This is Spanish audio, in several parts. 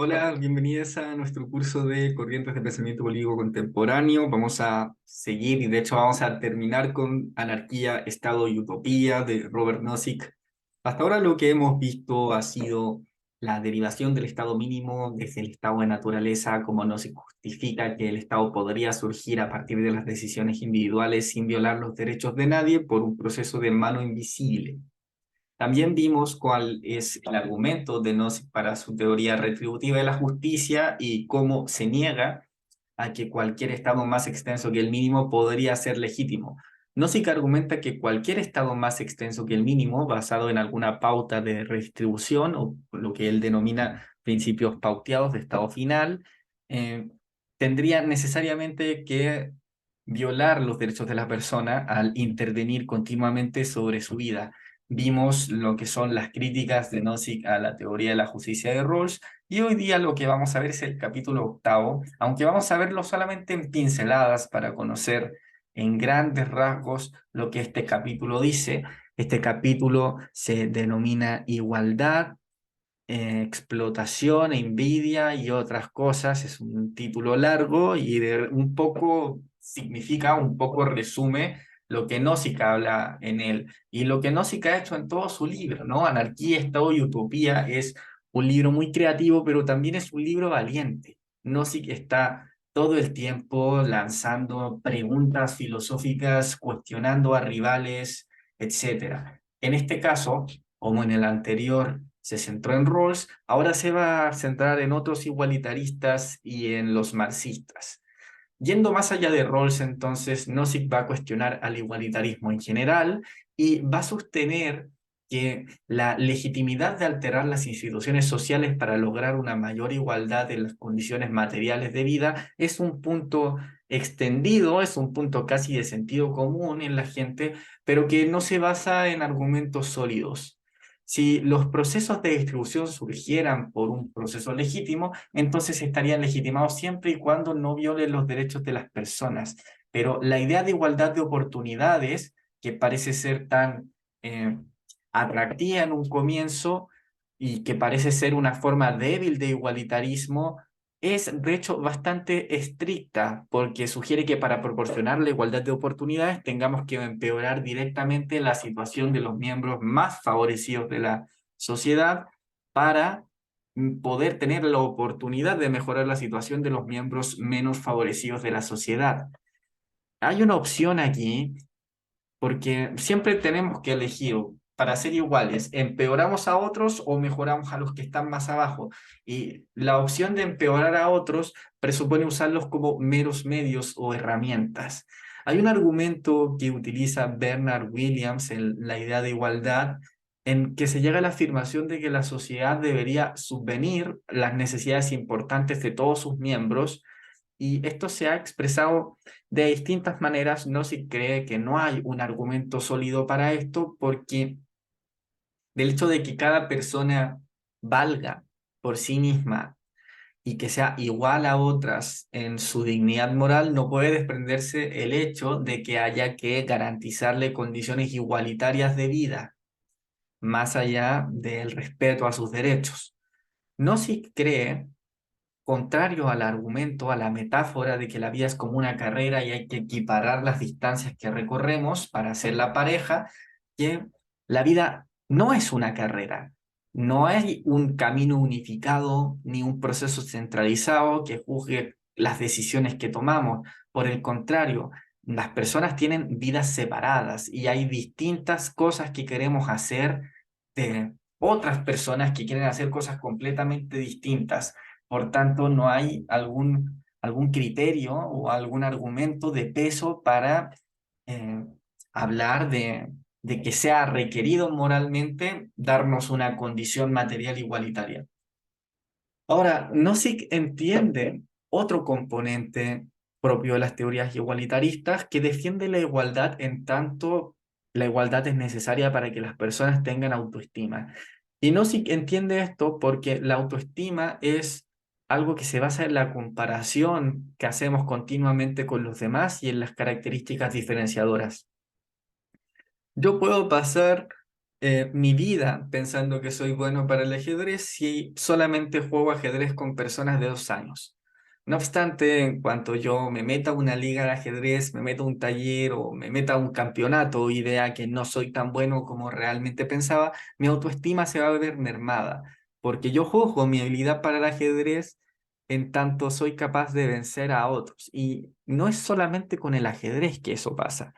Hola, bienvenidos a nuestro curso de Corrientes de Pensamiento Político Contemporáneo. Vamos a seguir y de hecho vamos a terminar con Anarquía, Estado y Utopía de Robert Nozick. Hasta ahora lo que hemos visto ha sido la derivación del Estado mínimo desde el Estado de naturaleza, como Nozick justifica que el Estado podría surgir a partir de las decisiones individuales sin violar los derechos de nadie por un proceso de mano invisible. También vimos cuál es el argumento de Nozick para su teoría retributiva de la justicia y cómo se niega a que cualquier estado más extenso que el mínimo podría ser legítimo. Nozick argumenta que cualquier estado más extenso que el mínimo, basado en alguna pauta de redistribución o lo que él denomina principios pauteados de estado final, eh, tendría necesariamente que violar los derechos de la persona al intervenir continuamente sobre su vida. Vimos lo que son las críticas de Nozick a la teoría de la justicia de Rawls, y hoy día lo que vamos a ver es el capítulo octavo, aunque vamos a verlo solamente en pinceladas para conocer en grandes rasgos lo que este capítulo dice. Este capítulo se denomina igualdad, explotación, envidia y otras cosas. Es un título largo y un poco significa, un poco resume lo que Nozick habla en él y lo que Nozick ha hecho en todo su libro, ¿no? Anarquía, Estado y Utopía es un libro muy creativo, pero también es un libro valiente. Nozick está todo el tiempo lanzando preguntas filosóficas, cuestionando a rivales, etcétera. En este caso, como en el anterior, se centró en Rawls, ahora se va a centrar en otros igualitaristas y en los marxistas. Yendo más allá de Rawls, entonces, Nozick va a cuestionar al igualitarismo en general y va a sostener que la legitimidad de alterar las instituciones sociales para lograr una mayor igualdad en las condiciones materiales de vida es un punto extendido, es un punto casi de sentido común en la gente, pero que no se basa en argumentos sólidos. Si los procesos de distribución surgieran por un proceso legítimo, entonces estarían legitimados siempre y cuando no violen los derechos de las personas. Pero la idea de igualdad de oportunidades, que parece ser tan eh, atractiva en un comienzo y que parece ser una forma débil de igualitarismo, es de hecho bastante estricta porque sugiere que para proporcionar la igualdad de oportunidades tengamos que empeorar directamente la situación de los miembros más favorecidos de la sociedad para poder tener la oportunidad de mejorar la situación de los miembros menos favorecidos de la sociedad. Hay una opción aquí porque siempre tenemos que elegir para ser iguales, ¿empeoramos a otros o mejoramos a los que están más abajo? Y la opción de empeorar a otros presupone usarlos como meros medios o herramientas. Hay un argumento que utiliza Bernard Williams en la idea de igualdad, en que se llega a la afirmación de que la sociedad debería subvenir las necesidades importantes de todos sus miembros, y esto se ha expresado de distintas maneras. No se cree que no hay un argumento sólido para esto, porque del hecho de que cada persona valga por sí misma y que sea igual a otras en su dignidad moral, no puede desprenderse el hecho de que haya que garantizarle condiciones igualitarias de vida, más allá del respeto a sus derechos. No se cree, contrario al argumento, a la metáfora de que la vida es como una carrera y hay que equiparar las distancias que recorremos para hacer la pareja, que la vida no es una carrera, no hay un camino unificado ni un proceso centralizado que juzgue las decisiones que tomamos. Por el contrario, las personas tienen vidas separadas y hay distintas cosas que queremos hacer de otras personas que quieren hacer cosas completamente distintas. Por tanto, no hay algún criterio o algún argumento de peso para eh, hablar de que sea requerido moralmente darnos una condición material igualitaria. Ahora, Nozick entiende otro componente propio de las teorías igualitaristas que defiende la igualdad en tanto la igualdad es necesaria para que las personas tengan autoestima. Y Nozick entiende esto porque la autoestima es algo que se basa en la comparación que hacemos continuamente con los demás y en las características diferenciadoras. Yo puedo pasar mi vida pensando que soy bueno para el ajedrez si solamente juego ajedrez con personas de 2 años. No obstante, en cuanto yo me meta a una liga de ajedrez, me meta a un taller o me meta a un campeonato y vea que no soy tan bueno como realmente pensaba, mi autoestima se va a ver mermada, porque yo juzgo mi habilidad para el ajedrez en tanto soy capaz de vencer a otros. Y no es solamente con el ajedrez que eso pasa.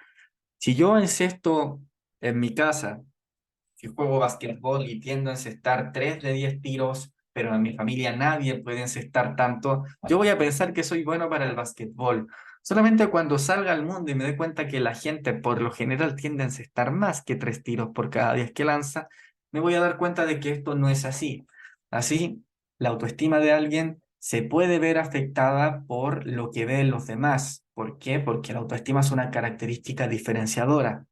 Si yo encesto en mi casa, si juego basquetbol y tiendo a encestar 3 de 10 tiros, pero en mi familia nadie puede encestar tanto, yo voy a pensar que soy bueno para el basquetbol. Solamente cuando salga al mundo y me dé cuenta que la gente por lo general tiende a encestar más que 3 tiros por cada 10 que lanza, me voy a dar cuenta de que esto no es así. Así, la autoestima de alguien se puede ver afectada por lo que ven los demás. ¿Por qué? Porque la autoestima es una característica diferenciadora.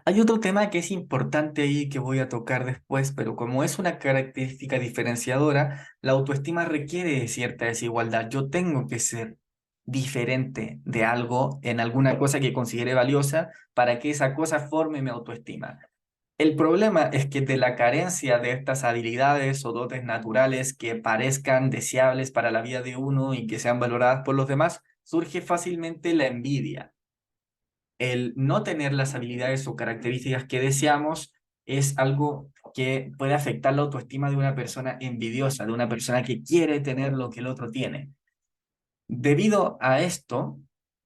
Hay otro tema que es importante ahí que voy a tocar después, pero como es una característica diferenciadora, la autoestima requiere de cierta desigualdad. Yo tengo que ser diferente de algo en alguna cosa que considere valiosa para que esa cosa forme mi autoestima. El problema es que de la carencia de estas habilidades o dotes naturales que parezcan deseables para la vida de uno y que sean valoradas por los demás, surge fácilmente la envidia. El no tener las habilidades o características que deseamos es algo que puede afectar la autoestima de una persona envidiosa, de una persona que quiere tener lo que el otro tiene. Debido a esto,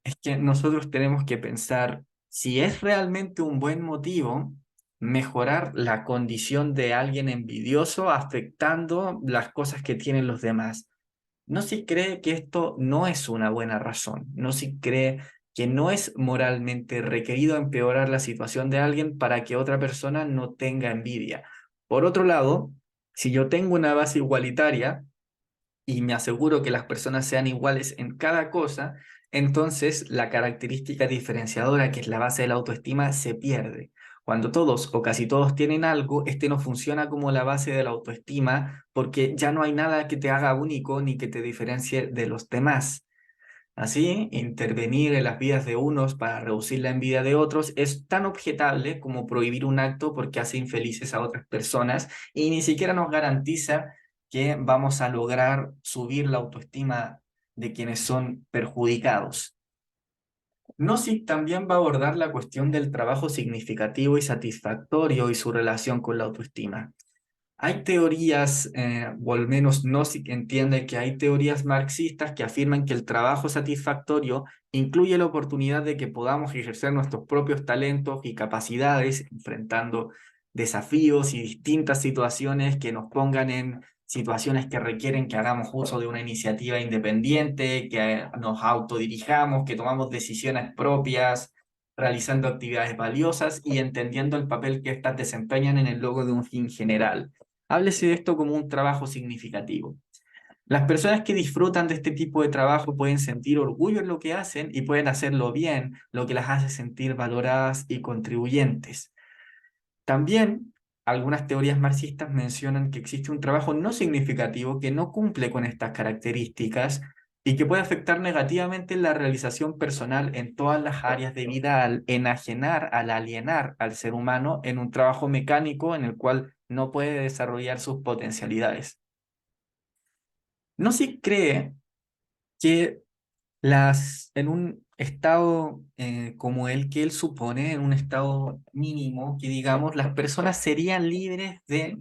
es que nosotros tenemos que pensar si es realmente un buen motivo mejorar la condición de alguien envidioso afectando las cosas que tienen los demás. No se cree que esto no es una buena razón, no se cree que no es moralmente requerido empeorar la situación de alguien para que otra persona no tenga envidia. Por otro lado, si yo tengo una base igualitaria y me aseguro que las personas sean iguales en cada cosa, entonces la característica diferenciadora, que es la base de la autoestima, se pierde. Cuando todos o casi todos tienen algo, este no funciona como la base de la autoestima porque ya no hay nada que te haga único ni que te diferencie de los demás. Así, intervenir en las vidas de unos para reducir la envidia de otros es tan objetable como prohibir un acto porque hace infelices a otras personas y ni siquiera nos garantiza que vamos a lograr subir la autoestima de quienes son perjudicados. Gnosis también va a abordar la cuestión del trabajo significativo y satisfactorio y su relación con la autoestima. Hay teorías, o al menos Nozick entiende que hay teorías marxistas que afirman que el trabajo satisfactorio incluye la oportunidad de que podamos ejercer nuestros propios talentos y capacidades, enfrentando desafíos y distintas situaciones que nos pongan en situaciones que requieren que hagamos uso de una iniciativa independiente, que nos autodirijamos, que tomamos decisiones propias, realizando actividades valiosas y entendiendo el papel que éstas desempeñan en el logro de un fin general. Háblese de esto como un trabajo significativo. Las personas que disfrutan de este tipo de trabajo pueden sentir orgullo en lo que hacen y pueden hacerlo bien, lo que las hace sentir valoradas y contribuyentes. También algunas teorías marxistas mencionan que existe un trabajo no significativo que no cumple con estas características y que puede afectar negativamente la realización personal en todas las áreas de vida al enajenar, al alienar al ser humano en un trabajo mecánico en el cual no puede desarrollar sus potencialidades. No se cree que en un estado como el que él supone, en un estado mínimo, que digamos, las personas serían libres de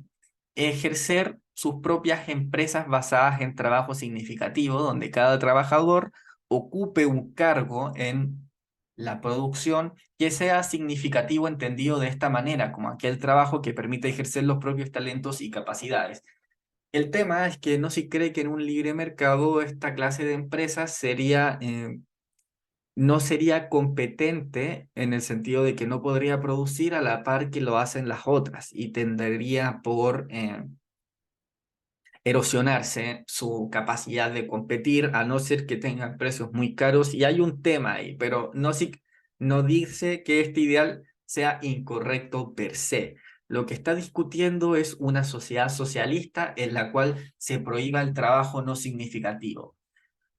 ejercer sus propias empresas basadas en trabajo significativo, donde cada trabajador ocupe un cargo en la producción que sea significativo entendido de esta manera, como aquel trabajo que permite ejercer los propios talentos y capacidades. El tema es que no se cree que en un libre mercado esta clase de empresas no sería competente en el sentido de que no podría producir a la par que lo hacen las otras y tendría por erosionarse su capacidad de competir, a no ser que tengan precios muy caros. Y hay un tema ahí, pero no dice que este ideal sea incorrecto per se. Lo que está discutiendo es una sociedad socialista en la cual se prohíba el trabajo no significativo.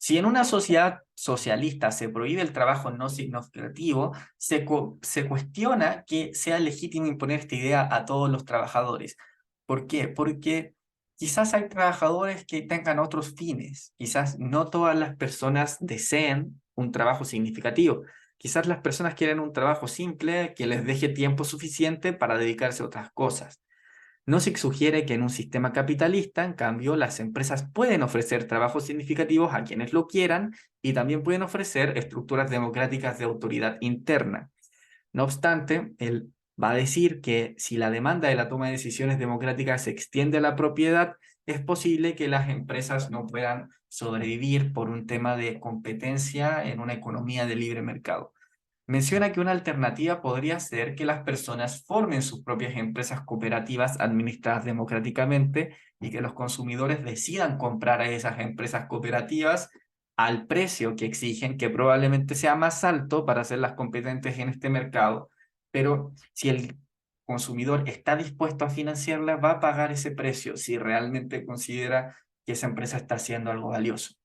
Si en una sociedad socialista se prohíbe el trabajo no significativo, se cuestiona que sea legítimo imponer esta idea a todos los trabajadores. ¿Por qué? Porque quizás hay trabajadores que tengan otros fines. Quizás no todas las personas deseen un trabajo significativo. Quizás las personas quieren un trabajo simple que les deje tiempo suficiente para dedicarse a otras cosas. Nozick sugiere que en un sistema capitalista, en cambio, las empresas pueden ofrecer trabajos significativos a quienes lo quieran y también pueden ofrecer estructuras democráticas de autoridad interna. No obstante, él va a decir que si la demanda de la toma de decisiones democráticas se extiende a la propiedad, es posible que las empresas no puedan sobrevivir por un tema de competencia en una economía de libre mercado. Menciona que una alternativa podría ser que las personas formen sus propias empresas cooperativas administradas democráticamente y que los consumidores decidan comprar a esas empresas cooperativas al precio que exigen, que probablemente sea más alto para hacerlas competentes en este mercado, pero si el consumidor está dispuesto a financiarla, va a pagar ese precio si realmente considera que esa empresa está haciendo algo valioso.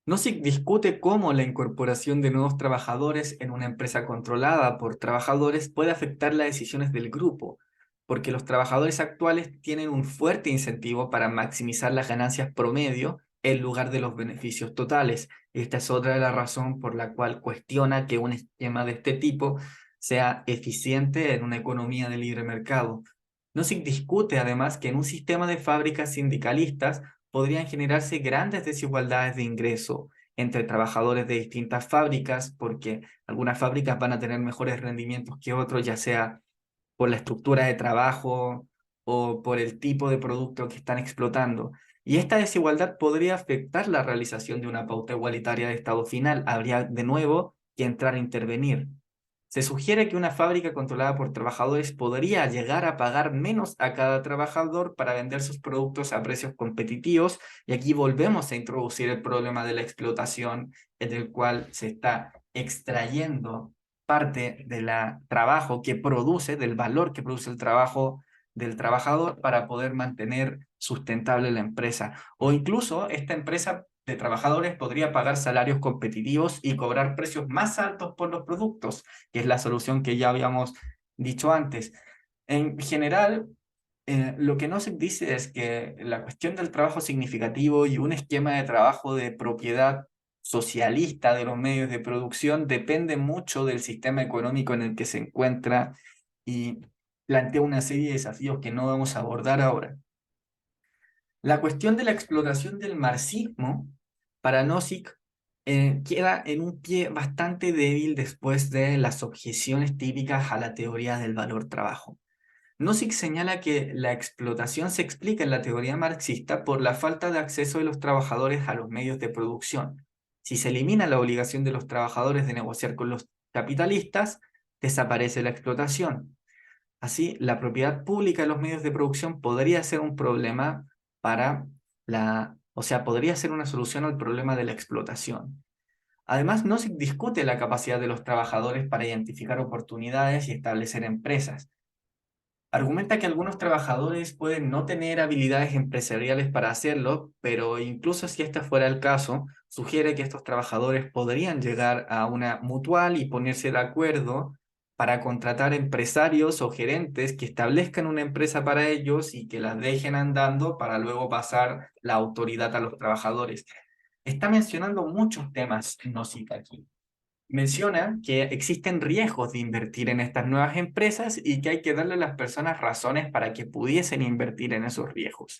Nozick discute cómo la incorporación de nuevos trabajadores en una empresa controlada por trabajadores puede afectar las decisiones del grupo, porque los trabajadores actuales tienen un fuerte incentivo para maximizar las ganancias promedio en lugar de los beneficios totales. Esta es otra de las razones por la cual cuestiona que un esquema de este tipo sea eficiente en una economía de libre mercado. Nozick discute además que en un sistema de fábricas sindicalistas podrían generarse grandes desigualdades de ingreso entre trabajadores de distintas fábricas, porque algunas fábricas van a tener mejores rendimientos que otros, ya sea por la estructura de trabajo o por el tipo de producto que están explotando. Y esta desigualdad podría afectar la realización de una pauta igualitaria de estado final. Habría de nuevo que entrar a intervenir. Se sugiere que una fábrica controlada por trabajadores podría llegar a pagar menos a cada trabajador para vender sus productos a precios competitivos, y aquí volvemos a introducir el problema de la explotación, en el cual se está extrayendo parte del trabajo que produce, del valor que produce el trabajo del trabajador para poder mantener sustentable la empresa. O incluso esta empresa de trabajadores podría pagar salarios competitivos y cobrar precios más altos por los productos, que es la solución que ya habíamos dicho antes. En general, lo que no se dice es que la cuestión del trabajo significativo y un esquema de trabajo de propiedad socialista de los medios de producción depende mucho del sistema económico en el que se encuentra y plantea una serie de desafíos que no vamos a abordar ahora. La cuestión de la explotación del marxismo para Nozick queda en un pie bastante débil después de las objeciones típicas a la teoría del valor trabajo. Nozick señala que la explotación se explica en la teoría marxista por la falta de acceso de los trabajadores a los medios de producción. Si se elimina la obligación de los trabajadores de negociar con los capitalistas, desaparece la explotación. Así, la propiedad pública de los medios de producción podría ser un problema o sea, podría ser una solución al problema de la explotación. Además, no se discute la capacidad de los trabajadores para identificar oportunidades y establecer empresas. Argumenta que algunos trabajadores pueden no tener habilidades empresariales para hacerlo, pero incluso si este fuera el caso, sugiere que estos trabajadores podrían llegar a una mutual y ponerse de acuerdo para contratar empresarios o gerentes que establezcan una empresa para ellos y que las dejen andando para luego pasar la autoridad a los trabajadores. Está mencionando muchos temas, no cita aquí. Menciona que existen riesgos de invertir en estas nuevas empresas y que hay que darle a las personas razones para que pudiesen invertir en esos riesgos.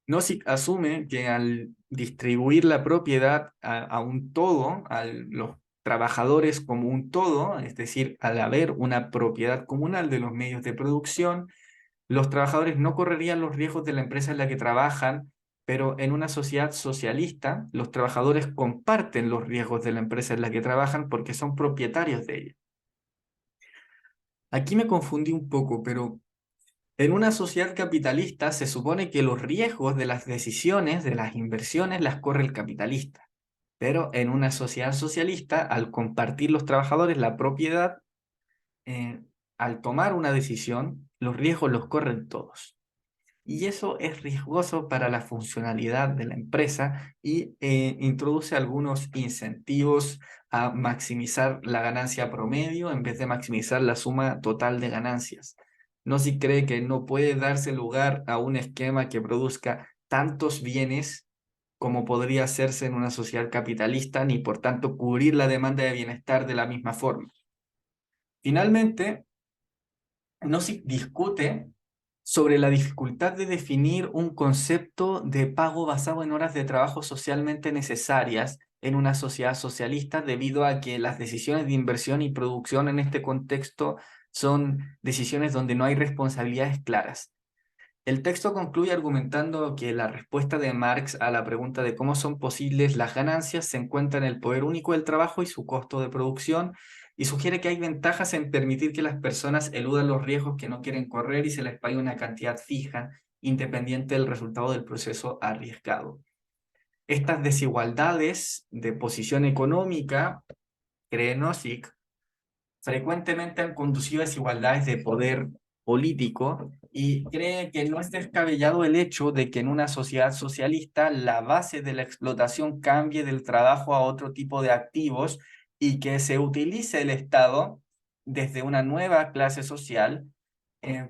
Nozick asume que al distribuir la propiedad a un todo, a los trabajadores como un todo, es decir, al haber una propiedad comunal de los medios de producción, los trabajadores no correrían los riesgos de la empresa en la que trabajan, pero en una sociedad socialista, los trabajadores comparten los riesgos de la empresa en la que trabajan porque son propietarios de ella. Aquí me confundí un poco, pero en una sociedad capitalista se supone que los riesgos de las decisiones, de las inversiones, las corre el capitalista. Pero en una sociedad socialista, al compartir los trabajadores la propiedad, eh, al tomar una decisión, los riesgos los corren todos. y eso es riesgoso para la funcionalidad de la empresa y introduce algunos incentivos a maximizar la ganancia promedio en vez de maximizar la suma total de ganancias. No si cree que no puede darse lugar a un esquema que produzca tantos bienes como podría hacerse en una sociedad capitalista, ni por tanto cubrir la demanda de bienestar de la misma forma. Finalmente, no se discute sobre la dificultad de definir un concepto de pago basado en horas de trabajo socialmente necesarias en una sociedad socialista, debido a que las decisiones de inversión y producción en este contexto son decisiones donde no hay responsabilidades claras. El texto concluye argumentando que la respuesta de Marx a la pregunta de cómo son posibles las ganancias se encuentra en el poder único del trabajo y su costo de producción, y sugiere que hay ventajas en permitir que las personas eludan los riesgos que no quieren correr y se les pague una cantidad fija, independiente del resultado del proceso arriesgado. Estas desigualdades de posición económica, cree Nozick, frecuentemente han conducido a desigualdades de poder político, y cree que no es descabellado el hecho de que en una sociedad socialista la base de la explotación cambie del trabajo a otro tipo de activos y que se utilice el Estado desde una nueva clase social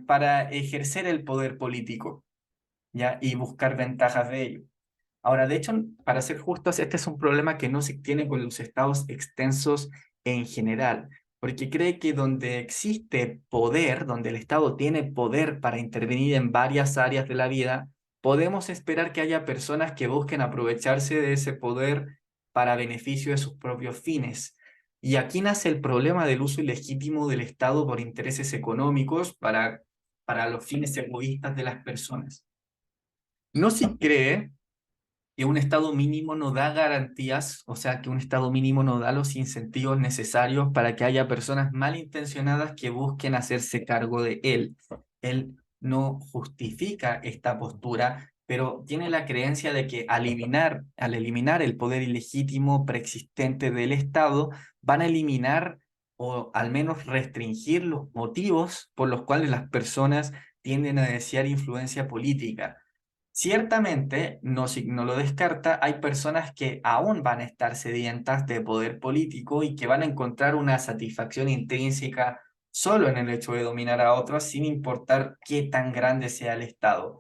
para ejercer el poder político, ¿ya? Y buscar ventajas de ello. Ahora, de hecho, para ser justos, este es un problema que no se tiene con los estados extensos en general, porque cree que donde existe poder, donde el Estado tiene poder para intervenir en varias áreas de la vida, podemos esperar que haya personas que busquen aprovecharse de ese poder para beneficio de sus propios fines. Y aquí nace el problema del uso ilegítimo del Estado por intereses económicos para los fines egoístas de las personas. No se cree que un estado mínimo no da garantías, o sea, que un estado mínimo no da los incentivos necesarios para que haya personas malintencionadas que busquen hacerse cargo de él. Él no justifica esta postura, pero tiene la creencia de que al eliminar el poder ilegítimo preexistente del Estado, van a eliminar o al menos restringir los motivos por los cuales las personas tienden a desear influencia política. Ciertamente, no lo descarta, hay personas que aún van a estar sedientas de poder político y que van a encontrar una satisfacción intrínseca solo en el hecho de dominar a otros, sin importar qué tan grande sea el Estado.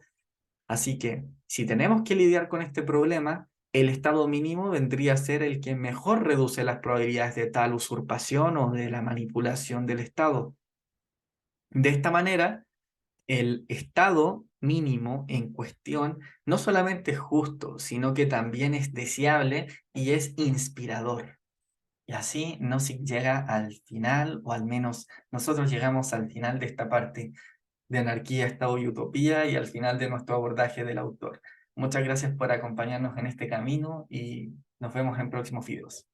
Así que, si tenemos que lidiar con este problema, el Estado mínimo vendría a ser el que mejor reduce las probabilidades de tal usurpación o de la manipulación del Estado. De esta manera, el estado mínimo en cuestión no solamente es justo, sino que también es deseable y es inspirador. Y así no se llega al final, o al menos nosotros llegamos al final de esta parte de Anarquía, Estado y Utopía, y al final de nuestro abordaje del autor. Muchas gracias por acompañarnos en este camino y nos vemos en próximos videos.